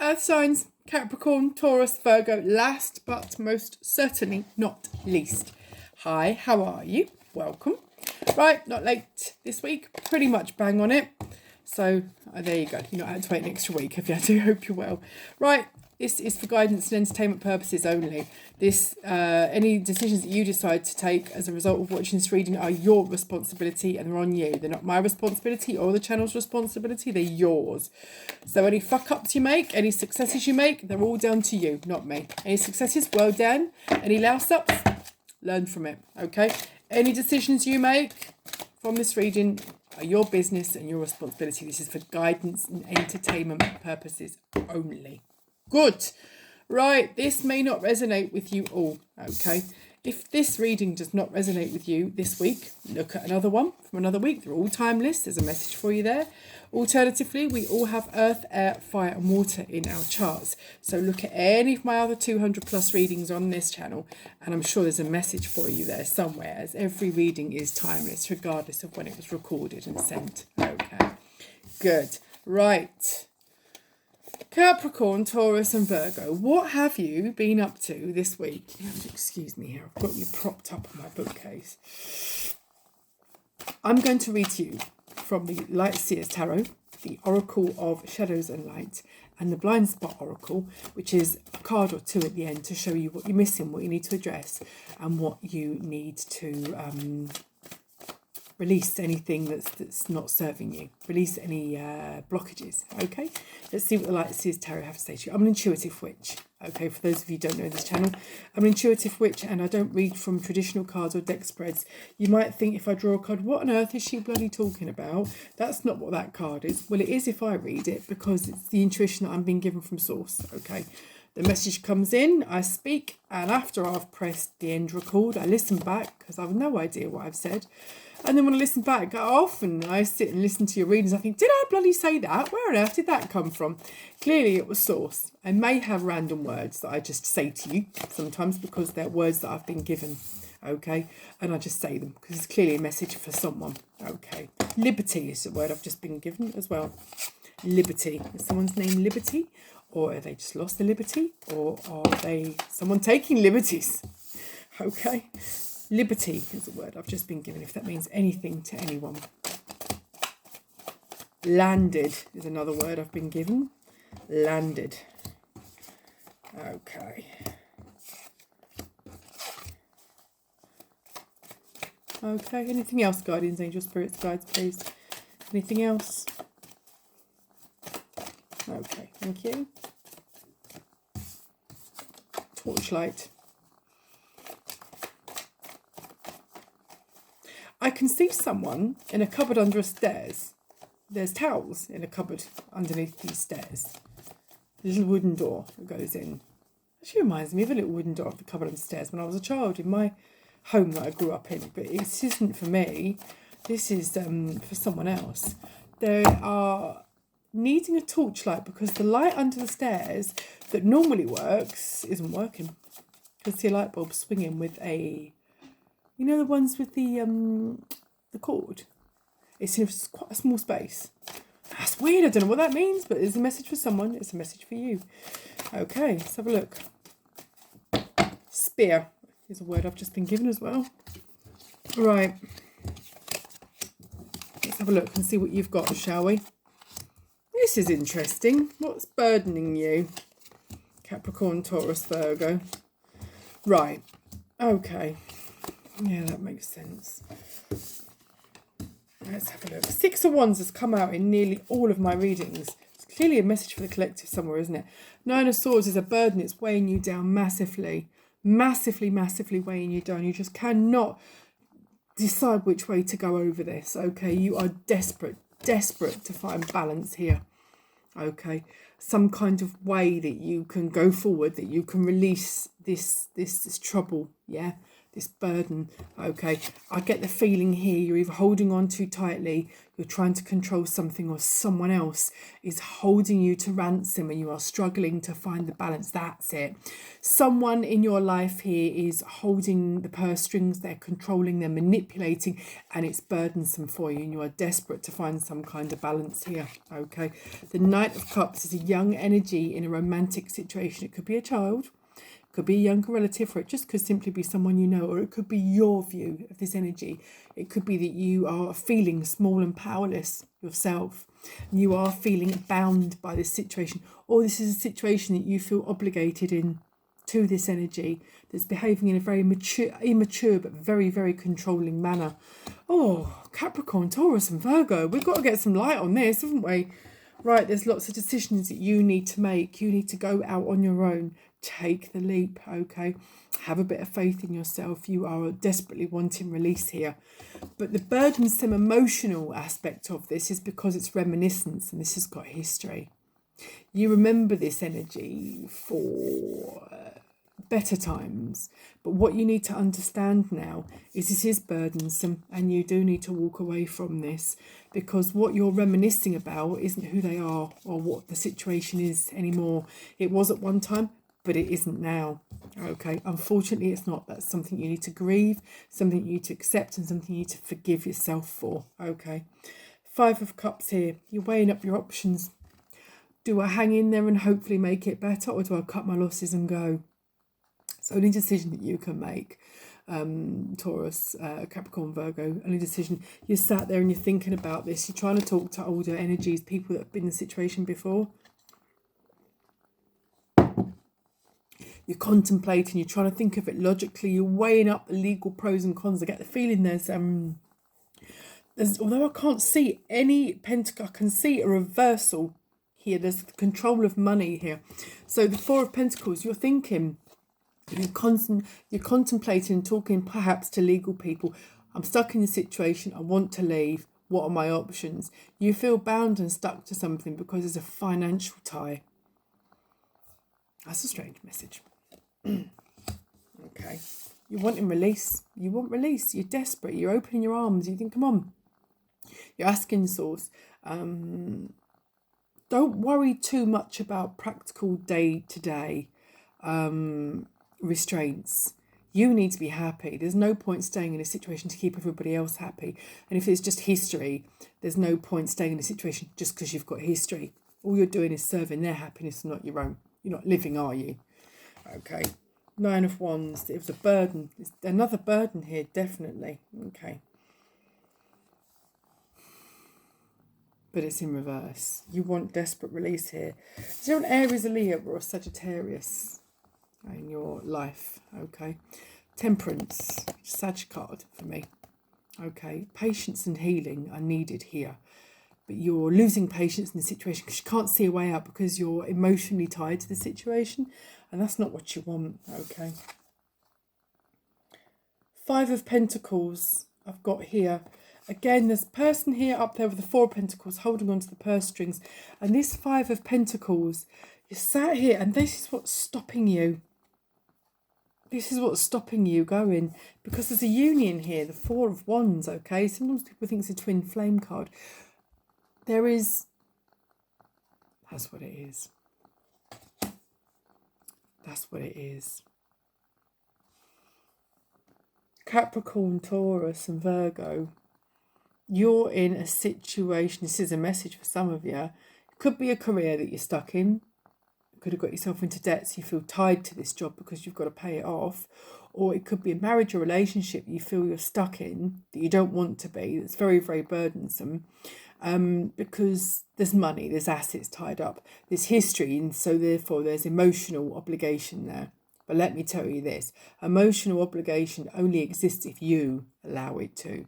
Earth signs, Capricorn, Taurus, Virgo, last but most certainly not least. Hi, how are you? Welcome. Right, not late this week, pretty much bang on it. So there you go. You're not had to wait an extra week, have you? I do hope you're well. Right, this is for guidance and entertainment purposes only. Any decisions that you decide to take as a result of watching this reading are your responsibility and they're on you. They're not my responsibility or the channel's responsibility. They're yours. So any fuck ups you make, any successes you make, they're all down to you, not me. Any successes, well done. Any louse ups, learn from it. Okay. Any decisions you make from this reading are your business and your responsibility. This is for guidance and entertainment purposes only. Good. Right, this may not resonate with you all, okay? If this reading does not resonate with you this week, look at another one from another week. They're all timeless. There's a message for you there. Alternatively, we all have earth, air, fire and water in our charts. So look at any of my other 200 plus readings on this channel and I'm sure there's a message for you there somewhere, as every reading is timeless regardless of when it was recorded and sent. Okay, good. Right. Capricorn, Taurus and Virgo, what have you been up to this week? Excuse me here, I've got you propped up on my bookcase. I'm going to read to you from the Light Seers Tarot, the Oracle of Shadows and Light, and the Blind Spot Oracle, which is a card or two at the end to show you what you're missing, what you need to address, and what you need to release anything that's not serving you. Release any blockages, okay? Let's see what the Light Seers Tarot have to say to you. I'm an intuitive witch, okay? For those of you who don't know this channel, I'm an intuitive witch and I don't read from traditional cards or deck spreads. You might think if I draw a card, what on earth is she bloody talking about? That's not what that card is. Well, it is if I read it because it's the intuition that I'm being given from source, okay? The message comes in, I speak, and after I've pressed the end record, I listen back because I have no idea what I've said. And then when I listen back, often I sit and listen to your readings, I think, did I bloody say that? Where on earth did that come from? Clearly it was source. I may have random words that I just say to you sometimes because they're words that I've been given, okay? And I just say them because it's clearly a message for someone, okay? Liberty is the word I've just been given as well. Liberty. Is someone's name Liberty? Or have they just lost the liberty? Or are they someone taking liberties? Okay. Liberty is a word I've just been given, if that means anything to anyone. Landed is another word I've been given. Landed. Okay. Okay, anything else, guardians, angels, spirits, guides, please? Anything else? Okay, thank you. Torchlight. I can see someone in a cupboard under a stairs. There's towels in a cupboard underneath these stairs. A little wooden door that goes in. Actually reminds me of a little wooden door off the cupboard under the stairs when I was a child in my home that I grew up in. But it isn't for me. This is for someone else. They are needing a torchlight because the light under the stairs that normally works isn't working. You can see a light bulb swinging with a... You know the ones with the cord? It's in quite a small space. That's weird. I don't know what that means, but it's a message for someone. It's a message for you. Okay, let's have a look. Spear is a word I've just been given as well. Right. Let's have a look and see what you've got, shall we? This is interesting. What's burdening you? Capricorn, Taurus, Virgo. Right. Okay. Yeah, that makes sense. Let's have a look. Six of Wands has come out in nearly all of my readings. It's clearly a message for the collective somewhere, isn't it? Nine of Swords is a burden. It's weighing you down massively. Massively, massively weighing you down. You just cannot decide which way to go over this, okay? You are desperate to find balance here, okay? Some kind of way that you can go forward, that you can release this trouble, yeah? this burden. Okay, I get the feeling here you're either holding on too tightly, you're trying to control something, or someone else is holding you to ransom and you are struggling to find the balance. That's it. Someone in your life here is holding the purse strings, they're controlling, they're manipulating, and it's burdensome for you, and you are desperate to find some kind of balance here. Okay, the Knight of Cups is a young energy in a romantic situation. It could be a child, could be a younger relative, or it just could simply be someone you know, or it could be your view of this energy. It could be that you are feeling small and powerless yourself, and you are feeling bound by this situation, or this is a situation that you feel obligated in to this energy that's behaving in a very immature but very, very controlling manner. Oh, Capricorn, Taurus and Virgo, we've got to get some light on this, haven't we? Right, there's lots of decisions that you need to make. You need to go out on your own. Take the leap, okay? Have a bit of faith in yourself. You are desperately wanting release here. But the burdensome emotional aspect of this is because it's reminiscence, and this has got history. You remember this energy for better times, but what you need to understand now is this is burdensome, and you do need to walk away from this, because what you're reminiscing about isn't who they are or what the situation is anymore. It was at one time, but it isn't now. Okay, unfortunately it's not. That's something you need to grieve, something you need to accept, and something you need to forgive yourself for. Okay, Five of Cups here. You're weighing up your options. Do I hang in there and hopefully make it better, or do I cut my losses and go? It's the only decision that you can make, Taurus, Capricorn, Virgo. Only decision. You're sat there and you're thinking about this. You're trying to talk to older energies, people that have been in the situation before. You're contemplating, you're trying to think of it logically, you're weighing up the legal pros and cons. I get the feeling there's although I can't see any pentacle, I can see a reversal here. There's the control of money here. So the Four of Pentacles, you're thinking, you're contemplating and talking perhaps to legal people. I'm stuck in this situation, I want to leave. What are my options? You feel bound and stuck to something because there's a financial tie. That's a strange message. Okay, you're wanting release. You want release. You're desperate. You're opening your arms. You think, come on. You're asking Source. Don't worry too much about practical day-to-day restraints. You need to be happy. There's no point staying in a situation to keep everybody else happy. And if it's just history, there's no point staying in a situation just because you've got history. All you're doing is serving their happiness, not your own. You're not living, are you? Okay. Nine of Wands. It was a burden. It's another burden here, definitely. Okay. But it's in reverse. You want desperate release here. Is there an Aries, a Leo, or a Sagittarius in your life? Okay. Temperance. Sag card for me. Okay. Patience and healing are needed here. But you're losing patience in the situation because you can't see a way out because you're emotionally tied to the situation. And that's not what you want, okay? Five of Pentacles I've got here. Again, there's a person here up there with the Four of Pentacles holding on to the purse strings. And this Five of Pentacles, you're sat here and this is what's stopping you. This is what's stopping you going. Because there's a union here, the Four of Wands, okay? Sometimes people think it's a twin flame card. There is, that's what it is. That's what it is. Capricorn, Taurus and Virgo, you're in a situation, this is a message for some of you. It could be a career that you're stuck in. You could have got yourself into debt so you feel tied to this job because you've got to pay it off. Or it could be a marriage or relationship you feel you're stuck in that you don't want to be. It's very, very burdensome. Because there's money, there's assets tied up, there's history, and so therefore there's emotional obligation there. But let me tell you this, emotional obligation only exists if you allow it to.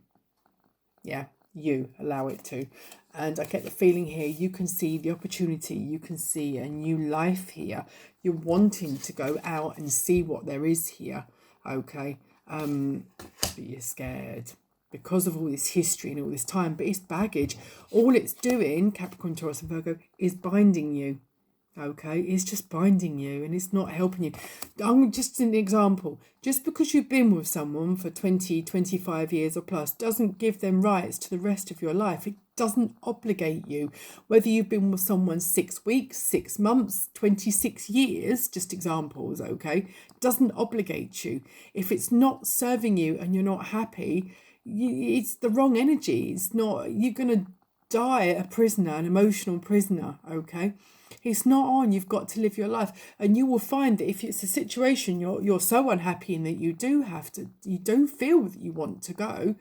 Yeah, you allow it to. And I get the feeling here, you can see the opportunity, you can see a new life here. You're wanting to go out and see what there is here, okay? But you're scared. Because of all this history and all this time, but it's baggage. All it's doing, Capricorn, Taurus and Virgo, is binding you, Okay, it's just binding you and it's not helping you. I'm just an example. Just because you've been with someone for 20, 25 years or plus doesn't give them rights to the rest of your life. It doesn't obligate you. Whether you've been with someone 6 weeks, 6 months, 26 years, just examples, okay, doesn't obligate you. If it's not serving you and you're not happy, it's the wrong energy. It's not, you're going to die a prisoner, an emotional prisoner, okay? It's not on. You've got to live your life, and you will find that if it's a situation you're so unhappy in that you don't feel that you want to go.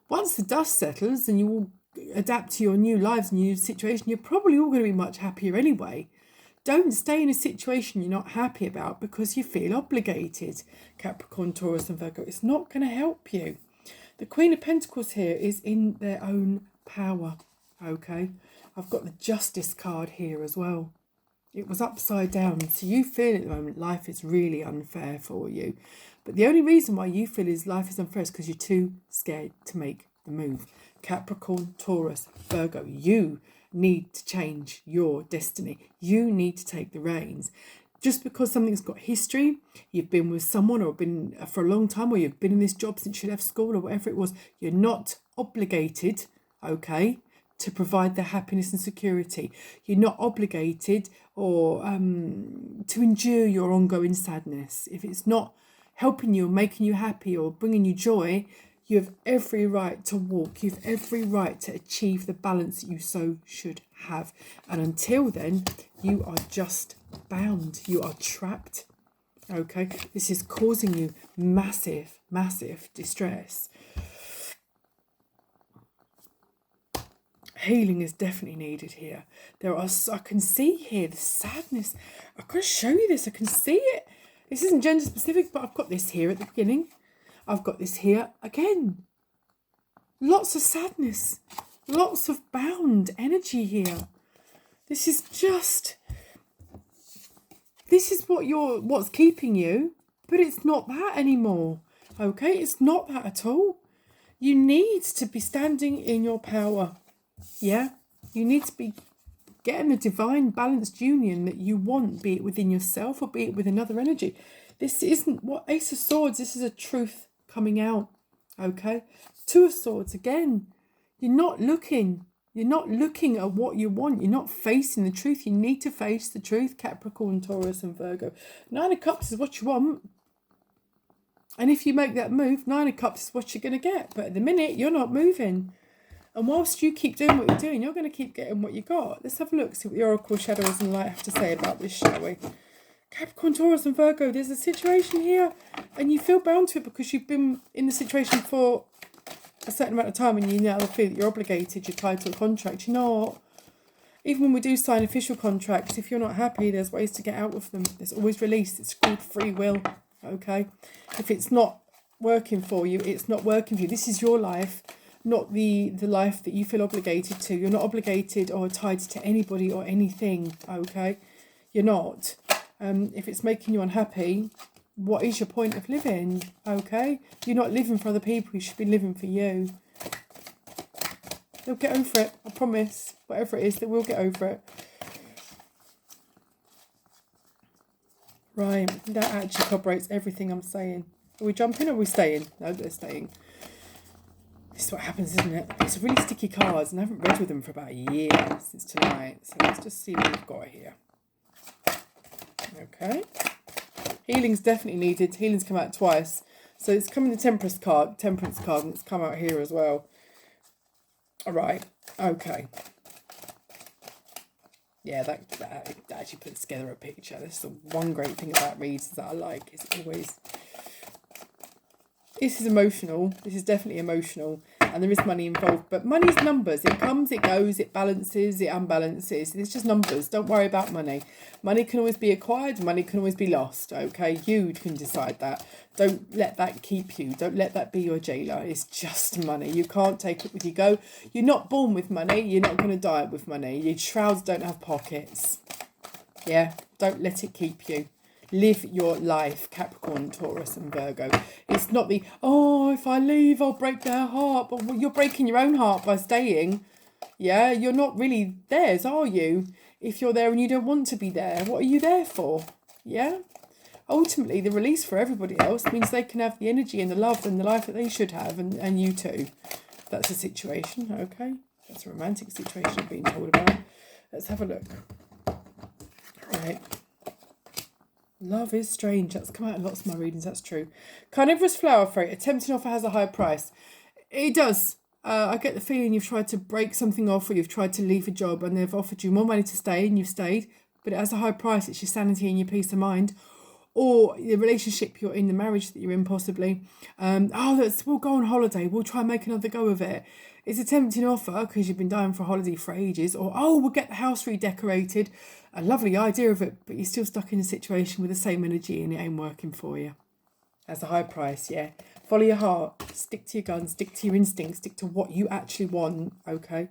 Once the dust settles and you will adapt to your new lives and new situation, you're probably all going to be much happier anyway. Don't stay in a situation you're not happy about because you feel obligated. Capricorn, Taurus and Virgo, it's not going to help you. The Queen of Pentacles here is in their own power, okay? I've got the Justice card here as well. It was upside down. So you feel at the moment life is really unfair for you. But the only reason why you feel life is unfair is because you're too scared to make the move. Capricorn, Taurus, Virgo, you need to change your destiny. You need to take the reins. Just because something's got history, you've been with someone or been for a long time, or you've been in this job since you left school or whatever it was, you're not obligated, okay, to provide their happiness and security. You're not obligated or to endure your ongoing sadness. If it's not helping you or making you happy or bringing you joy, you have every right to walk. You have every right to achieve the balance that you so should have. And until then, you are just bound. You are trapped. Okay? This is causing you massive, massive distress. Healing is definitely needed here. I can see here the sadness. I've got to show you this. I can see it. This isn't gender specific, but I've got this here at the beginning. I've got this here again. Lots of sadness. Lots of bound energy here. This is what's keeping you, but it's not that anymore. Okay? It's not that at all. You need to be standing in your power. Yeah, you need to be getting the divine balanced union that you want, be it within yourself or be it with another energy. This isn't what Ace of Swords, this is a truth coming out, okay? Two of Swords, again, you're not looking at what you want, you're not facing the truth. You need to face the truth, Capricorn, Taurus and Virgo. Nine of Cups is what you want, and if you make that move, Nine of Cups is what you're going to get, but at the minute, you're not moving. And whilst you keep doing what you're doing, you're going to keep getting what you got. Let's have a look, see what the Oracle, Shadows and Light have to say about this, shall we? Capricorn, Taurus and Virgo, there's a situation here and you feel bound to it because you've been in the situation for a certain amount of time and you now feel that you're obligated, you're tied to a contract. You're not. Even when we do sign official contracts, if you're not happy, there's ways to get out of them. There's always release. It's called free will, okay? If it's not working for you, it's not working for you. This is your life, not the life that you feel obligated to. You're not obligated or tied to anybody or anything, okay? You're not. If it's making you unhappy, what is your point of living, okay? You're not living for other people. You should be living for you. They'll get over it, I promise. Whatever it is, they will get over it. Right, that actually corroborates everything I'm saying. Are we jumping or are we staying? No, they're staying. This is what happens, isn't it? It's really sticky cards and I haven't read with them for about a year since tonight. So let's just see what we've got here. Okay. Healing's definitely needed. Healing's come out twice. So it's come in the Temperance card, and it's come out here as well. Alright, okay. Yeah, that actually puts together a picture. This is the one great thing about reads that I like. Is always... This is emotional. This is definitely emotional. And there is money involved. But money's numbers. It comes, it goes, it balances, it unbalances. It's just numbers. Don't worry about money. Money can always be acquired. Money can always be lost. Okay? You can decide that. Don't let that keep you. Don't let that be your jailer. It's just money. You can't take it with you go. You're not born with money. You're not going to die with money. Your shrouds don't have pockets. Yeah? Don't let it keep you. Live your life, Capricorn, Taurus and Virgo. It's not the, oh, if I leave, I'll break their heart. But you're breaking your own heart by staying. Yeah, you're not really theirs, are you? if you're there and you don't want to be there, what are you there for? Yeah? Ultimately, the release for everybody else means they can have the energy and the love and the life that they should have, and you too. That's a situation, okay? That's a romantic situation I'm being told about. Let's have a look. Right. Love is strange. That's come out in lots of my readings, that's true. Carnivorous flower freight. A tempting offer has a high price. It does. I get the feeling you've tried to break something off, or you've tried to leave a job and they've offered you more money to stay and you've stayed, but it has a high price. It's your sanity and your peace of mind. Or the relationship you're in, the marriage that you're in possibly. We'll go on holiday. We'll try and make another go of it. It's a tempting offer because you've been dying for a holiday for ages. Or, we'll get the house redecorated. A lovely idea of it, but you're still stuck in a situation with the same energy and it ain't working for you. That's a high price, yeah. Follow your heart. Stick to your guns. Stick to your instincts. Stick to what you actually want, okay?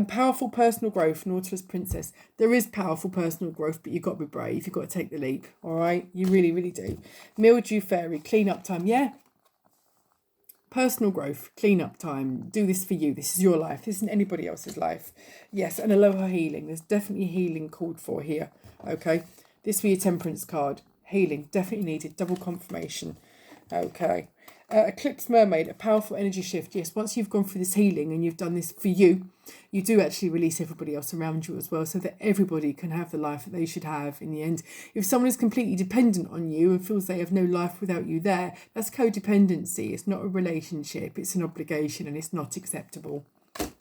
Powerful personal growth, Nautilus Princess. There is powerful personal growth, but you've got to be brave. You've got to take the leap, all right? You really, really do. Mildew Fairy, clean up time. Yeah. Personal growth, clean up time. Do this for you. This is your life. This isn't anybody else's life. Yes, and aloha healing. There's definitely healing called for here, okay? This for your Temperance card. Healing, definitely needed. Double confirmation. Okay. Eclipse Mermaid, a powerful energy shift. Yes, once you've gone through this healing and you've done this for you, you do actually release everybody else around you as well, so that everybody can have the life that they should have in the end. If someone is completely dependent on you and feels they have no life without you there, that's codependency. It's not a relationship, it's an obligation, and it's not acceptable,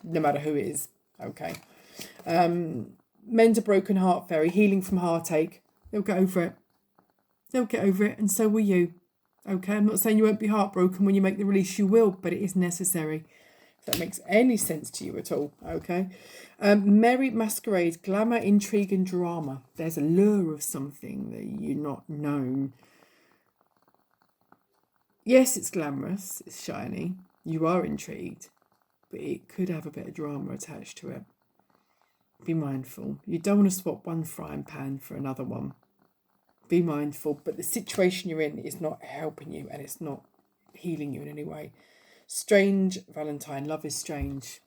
no matter who it is. Okay. Mend a broken heart fairy, healing from heartache. They'll get over it. They'll get over it, and so will you. Okay, I'm not saying you won't be heartbroken when you make the release, you will, but it is necessary. If that makes any sense to you at all, okay? Merry Masquerade, glamour, intrigue and drama. There's a lure of something that you're not known. Yes, it's glamorous, it's shiny, you are intrigued, but it could have a bit of drama attached to it. Be mindful. You don't want to swap one frying pan for another one. Be mindful, but the situation you're in is not helping you and it's not healing you in any way. Strange Valentine, love is strange.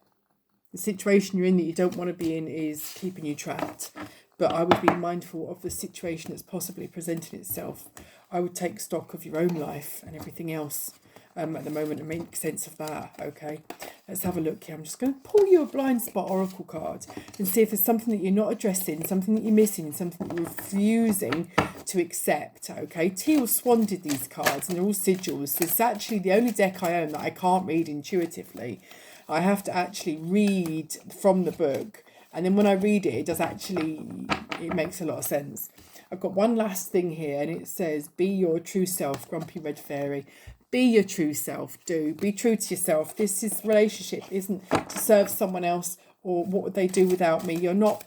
The situation you're in that you don't want to be in is keeping you trapped, but I would be mindful of the situation that's possibly presenting itself. I would take stock of your own life and everything else at the moment and make sense of that, okay? Let's have a look here. I'm just going to pull you a blind spot oracle card and see if there's something that you're not addressing, something that you're missing, something that you're refusing to accept, okay? Teal Swan did these cards and they're all sigils. It's actually the only deck I own that I can't read intuitively. I have to actually read from the book, and then when I read it, it makes a lot of sense. I've got one last thing here, and it says, be your true self, Grumpy Red Fairy. Be your true self, be true to yourself. This relationship isn't to serve someone else, or what would they do without me. You're not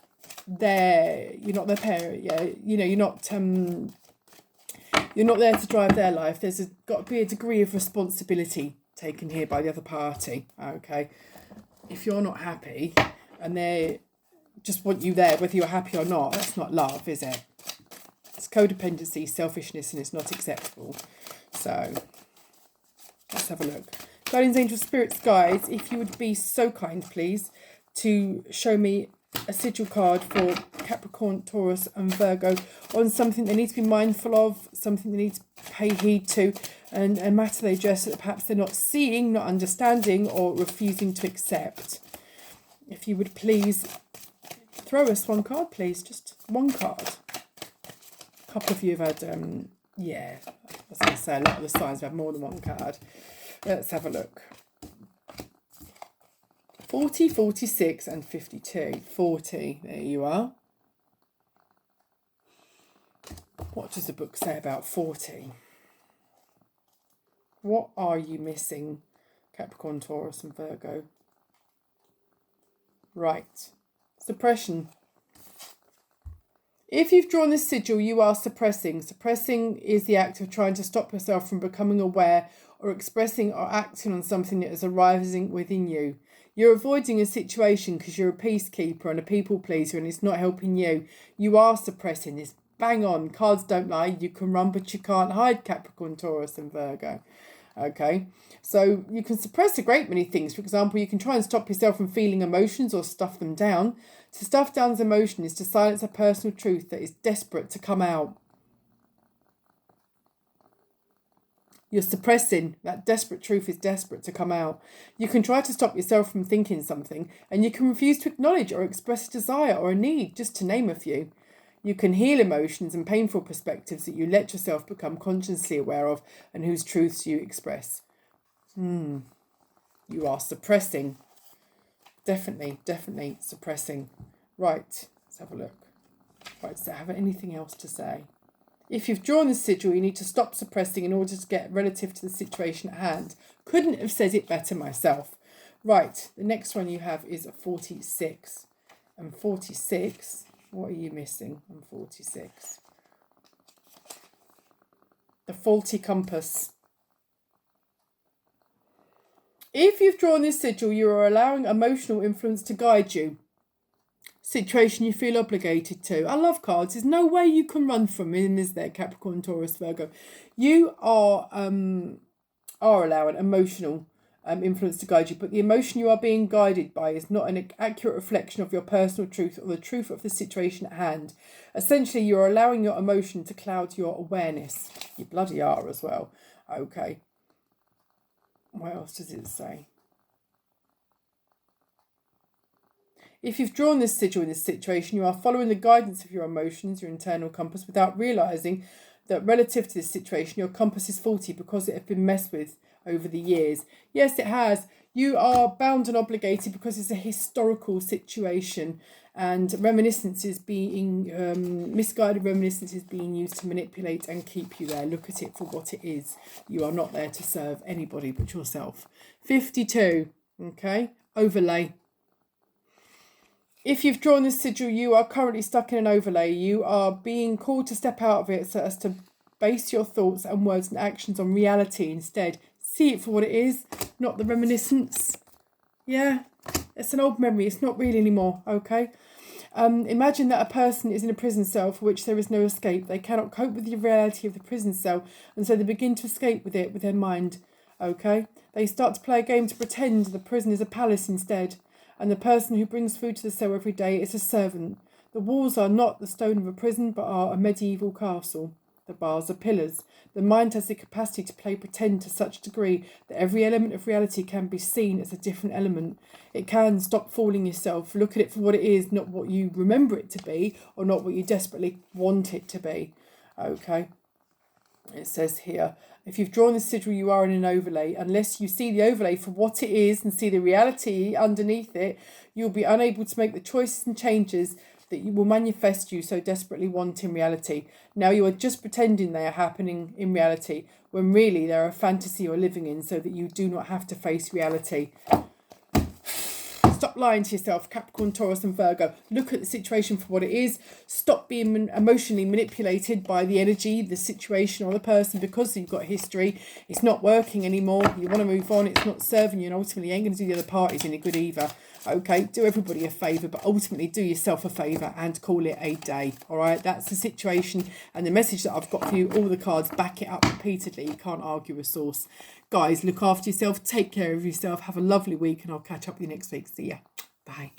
their parent, yeah. You know, you're not there to drive their life. There's got to be a degree of responsibility taken here by the other party, okay? If you're not happy and they just want you there, whether you're happy or not, that's not love, is it? It's codependency, selfishness, and it's not acceptable. So let's have a look. Guardians, angels, spirits, guides, if you would be so kind, please, to show me a sigil card for Capricorn, Taurus and Virgo on something they need to be mindful of, something they need to pay heed to, and a matter they address that perhaps they're not seeing, not understanding, or refusing to accept. If you would please throw us one card, please. Just one card. A couple of you have had, I was going to say a lot of the signs have had more than one card. Let's have a look. 40, 46 and 52. 40, there you are. What does the book say about 40? What are you missing, Capricorn, Taurus and Virgo? Right. Suppression. If you've drawn this sigil, you are suppressing. Suppressing is the act of trying to stop yourself from becoming aware or expressing or acting on something that is arising within you. You're avoiding a situation because you're a peacekeeper and a people pleaser and it's not helping you. You are suppressing this. Bang on. Cards don't lie. You can run, but you can't hide, Capricorn, Taurus and Virgo. Okay, so you can suppress a great many things. For example, you can try and stop yourself from feeling emotions or stuff them down. To stuff down an emotion is to silence a personal truth that is desperate to come out. You're suppressing. That desperate truth is desperate to come out. You can try to stop yourself from thinking something, and you can refuse to acknowledge or express a desire or a need, just to name a few. You can heal emotions and painful perspectives that you let yourself become consciously aware of and whose truths you express. You are suppressing. Definitely suppressing. Right, let's have a look. Right, does it have anything else to say? If you've drawn the sigil, you need to stop suppressing in order to get relative to the situation at hand. Couldn't have said it better myself. Right, the next one you have is 46. And 46, what are you missing on 46? The faulty compass. If you've drawn this sigil, you are allowing emotional influence to guide you. Situation you feel obligated to. I love cards. There's no way you can run from them, is there, Capricorn, Taurus, Virgo? You are allowing emotional influence to guide you, but the emotion you are being guided by is not an accurate reflection of your personal truth or the truth of the situation at hand. Essentially, you're allowing your emotion to cloud your awareness. You bloody are as well. Okay. What else does it say? If you've drawn this sigil in this situation, you are following the guidance of your emotions, your internal compass, without realising that relative to this situation, your compass is faulty because it has been messed with over the years. Yes, it has. You are bound and obligated because it's a historical situation, and reminiscences being, misguided reminiscences being used to manipulate and keep you there. Look at it for what it is. You are not there to serve anybody but yourself. 52, okay, overlay. If you've drawn this sigil, you are currently stuck in an overlay. You are being called to step out of it so as to base your thoughts and words and actions on reality instead. See it for what it is, not the reminiscence. Yeah, it's an old memory. It's not real anymore, okay? Imagine that a person is in a prison cell for which there is no escape. They cannot cope with the reality of the prison cell, and so they begin to escape with it with their mind, okay? They start to play a game to pretend the prison is a palace instead. And the person who brings food to the cell every day is a servant. The walls are not the stone of a prison, but are a medieval castle. The bars are pillars. The mind has the capacity to play pretend to such a degree that every element of reality can be seen as a different element. It can stop fooling yourself. Look at it for what it is, not what you remember it to be, or not what you desperately want it to be. Okay. It says here, if you've drawn the sigil, you are in an overlay. Unless you see the overlay for what it is and see the reality underneath it, you'll be unable to make the choices and changes that you will manifest you so desperately want in reality. Now you are just pretending they are happening in reality, when really they're a fantasy you're living in so that you do not have to face reality. Stop lying to yourself, Capricorn, Taurus and Virgo. Look at the situation for what it is. Stop being emotionally manipulated by the energy, the situation or the person because you've got history. It's not working anymore. You want to move on. It's not serving you, and ultimately you ain't going to do the other parties any good either. Okay, do everybody a favour, but ultimately do yourself a favour and call it a day. All right, that's the situation and the message that I've got for you. All the cards back it up repeatedly. You can't argue a source. Guys, look after yourself. Take care of yourself. Have a lovely week, and I'll catch up with you next week. See ya. Bye.